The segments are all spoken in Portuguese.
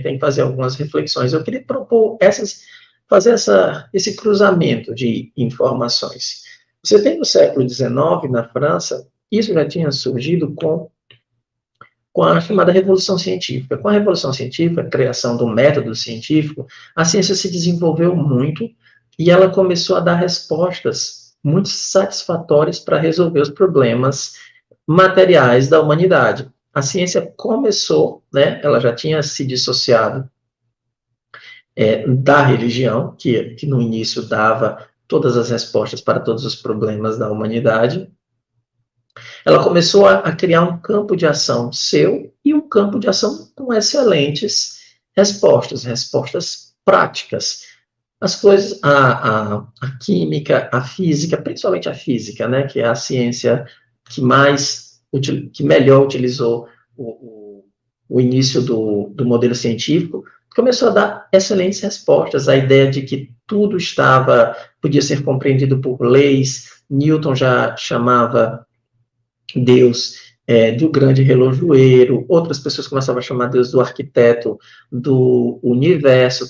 tem que fazer algumas reflexões. Eu queria propor fazer esse cruzamento de informações. Você tem no século XIX, na França, isso já tinha surgido com a chamada Revolução Científica. Com a Revolução Científica, a criação do método científico, a ciência se desenvolveu muito e ela começou a dar respostas muito satisfatórias para resolver os problemas materiais da humanidade. A ciência começou, né, ela já tinha se dissociado da religião, que no início dava todas as respostas para todos os problemas da humanidade. Ela começou a criar um campo de ação seu e um campo de ação com excelentes respostas práticas. As coisas, a química, a física, principalmente a física, né, que é a ciência que melhor utilizou o início do modelo científico, começou a dar excelentes respostas. A ideia de que tudo podia ser compreendido por leis. Newton já chamava Deus do grande relojoeiro, outras pessoas começavam a chamar Deus do arquiteto do universo,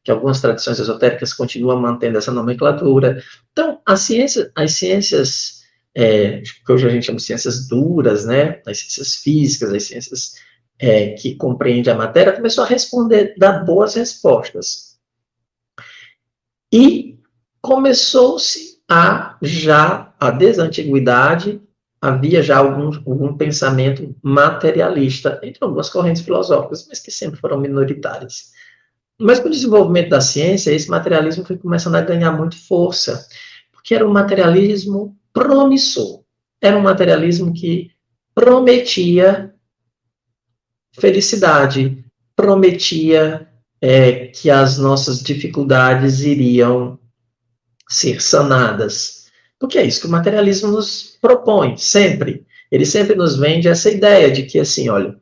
que algumas tradições esotéricas continuam mantendo essa nomenclatura. Então, as ciências que hoje a gente chama de ciências duras, né, as ciências físicas, as ciências que compreendem a matéria, começou a dar boas respostas. E começou-se já desde a antiguidade, havia já algum pensamento materialista entre algumas correntes filosóficas, mas que sempre foram minoritárias. Mas com o desenvolvimento da ciência, esse materialismo foi começando a ganhar muito força, porque era um materialismo promissor. Era um materialismo que prometia felicidade, prometia que as nossas dificuldades iriam ser sanadas. Porque é isso que o materialismo nos propõe, sempre. Ele sempre nos vende essa ideia de que, assim, olha,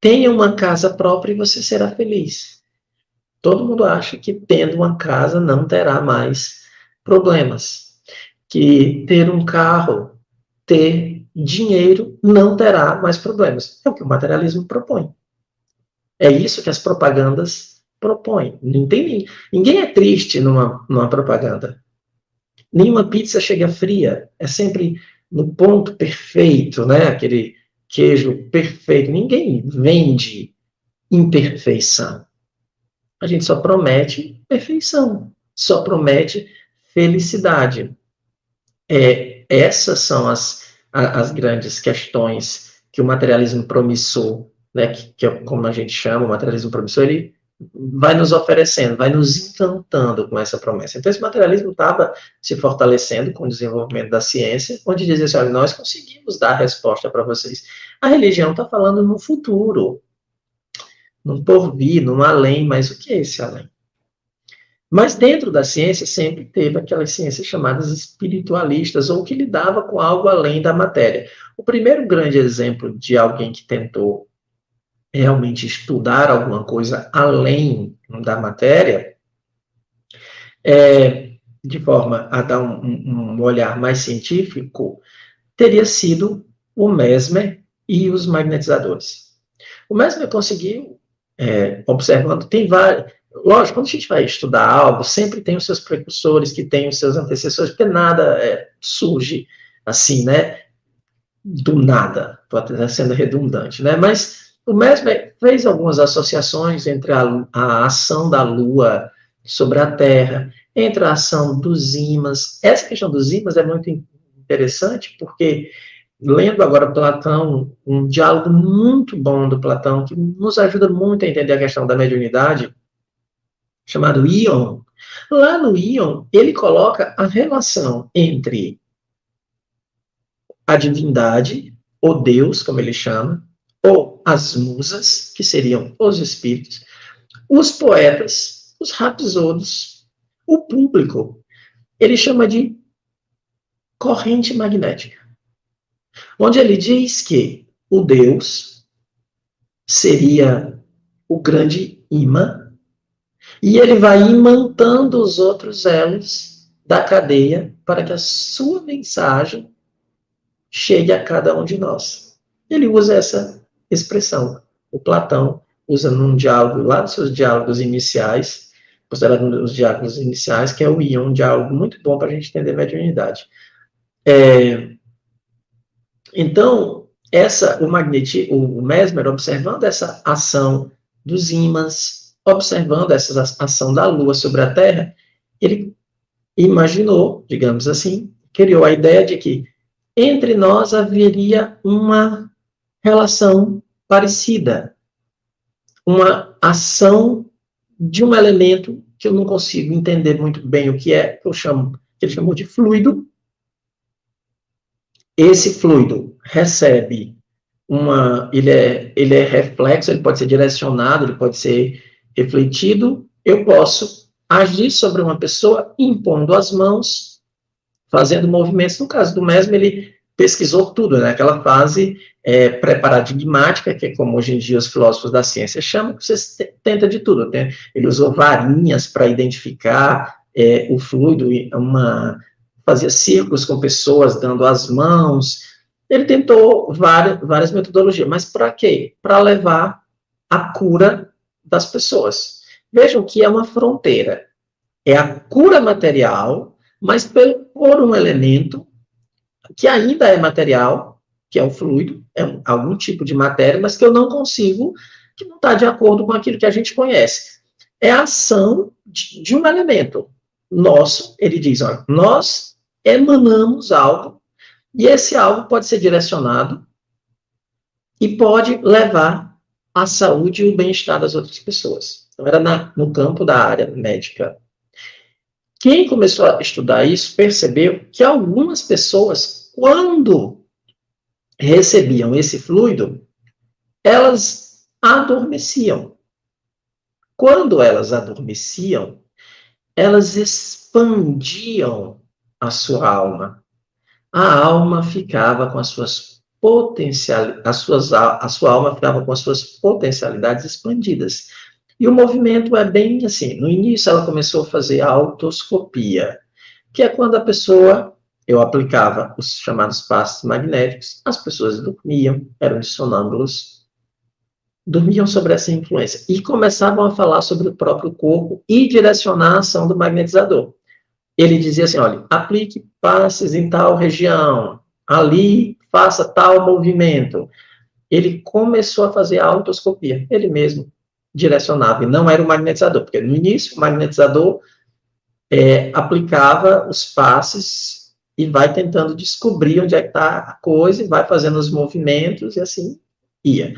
tenha uma casa própria e você será feliz. Todo mundo acha que tendo uma casa não terá mais problemas. Que ter um carro, ter dinheiro, não terá mais problemas. É o que o materialismo propõe. É isso que as propagandas propõem. Ninguém é triste numa propaganda. Nenhuma pizza chega fria, é sempre no ponto perfeito, né? Aquele queijo perfeito. Ninguém vende imperfeição. A gente só promete perfeição, só promete felicidade. Essas são as grandes questões que o materialismo promissor, né, que é como a gente chama, o materialismo promissor, ele vai nos oferecendo, vai nos encantando com essa promessa. Então, esse materialismo estava se fortalecendo com o desenvolvimento da ciência, onde dizia assim, olha, nós conseguimos dar a resposta para vocês. A religião está falando no futuro, no porvir, no além, mas o que é esse além? Mas dentro da ciência sempre teve aquelas ciências chamadas espiritualistas, ou que lidava com algo além da matéria. O primeiro grande exemplo de alguém que tentou realmente estudar alguma coisa além da matéria, de forma a dar um olhar mais científico, teria sido o Mesmer e os magnetizadores. O Mesmer conseguiu, observando, tem vários... Lógico, quando a gente vai estudar algo, sempre tem os seus precursores, que tem os seus antecessores, porque nada surge assim, né, do nada, estou até sendo redundante, né, mas o Mesmer fez algumas associações entre a ação da Lua sobre a Terra, entre a ação dos ímãs. Essa questão dos ímãs é muito interessante, porque, lendo agora Platão, um diálogo muito bom do Platão, que nos ajuda muito a entender a questão da mediunidade, chamado Íon. Lá no Íon, ele coloca a relação entre a divindade, ou Deus, como ele chama, ou as musas, que seriam os espíritos, os poetas, os rapsodos, o público. Ele chama de corrente magnética, onde ele diz que o Deus seria o grande imã, e ele vai imantando os outros elos da cadeia para que a sua mensagem chegue a cada um de nós. Ele usa essa expressão, o Platão, usa num diálogo, lá nos seus diálogos iniciais, considerado um dos diálogos iniciais, que é o Ion, um diálogo muito bom para a gente entender mediunidade. Então, o Mesmer, observando essa ação dos ímãs, observando essa ação da Lua sobre a Terra, ele imaginou, digamos assim, criou a ideia de que entre nós haveria uma relação parecida, uma ação de um elemento que eu não consigo entender muito bem o que é, que ele chamou de fluido. Esse fluido recebe ele é reflexo, ele pode ser direcionado, ele pode ser refletido. Eu posso agir sobre uma pessoa impondo as mãos, fazendo movimentos. No caso do Mesmer, ele pesquisou tudo, né? Aquela fase pré-paradigmática, que é como hoje em dia os filósofos da ciência chamam, que você tenta de tudo. Né? Ele usou varinhas para identificar o fluido, fazia círculos com pessoas dando as mãos. Ele tentou várias metodologias, mas para quê? Para levar a cura das pessoas. Vejam que é uma fronteira. É a cura material, mas por um elemento que ainda é material, que é o fluido, é algum tipo de matéria, mas que eu não consigo, que não está de acordo com aquilo que a gente conhece. É a ação de um elemento nosso. Ele diz, olha, nós emanamos algo, e esse algo pode ser direcionado e pode levar à saúde e o bem-estar das outras pessoas. Então, era no campo da área médica. Quem começou a estudar isso percebeu que algumas pessoas, quando recebiam esse fluido, elas adormeciam. Quando elas adormeciam, elas expandiam a sua alma. A alma ficava com as suas potencialidades, a sua alma ficava com as suas potencialidades expandidas. E o movimento é bem assim. No início, ela começou a fazer a autoscopia, que é quando a pessoa, eu aplicava os chamados passos magnéticos, as pessoas dormiam, eram sonâmbulos, dormiam sobre essa influência e começavam a falar sobre o próprio corpo e direcionar a ação do magnetizador. Ele dizia assim, olha, aplique passes em tal região, ali faça tal movimento. Ele começou a fazer a autoscopia, ele mesmo direcionava, e não era o magnetizador, porque no início o magnetizador aplicava os passes e vai tentando descobrir onde é que está a coisa, e vai fazendo os movimentos, e assim ia.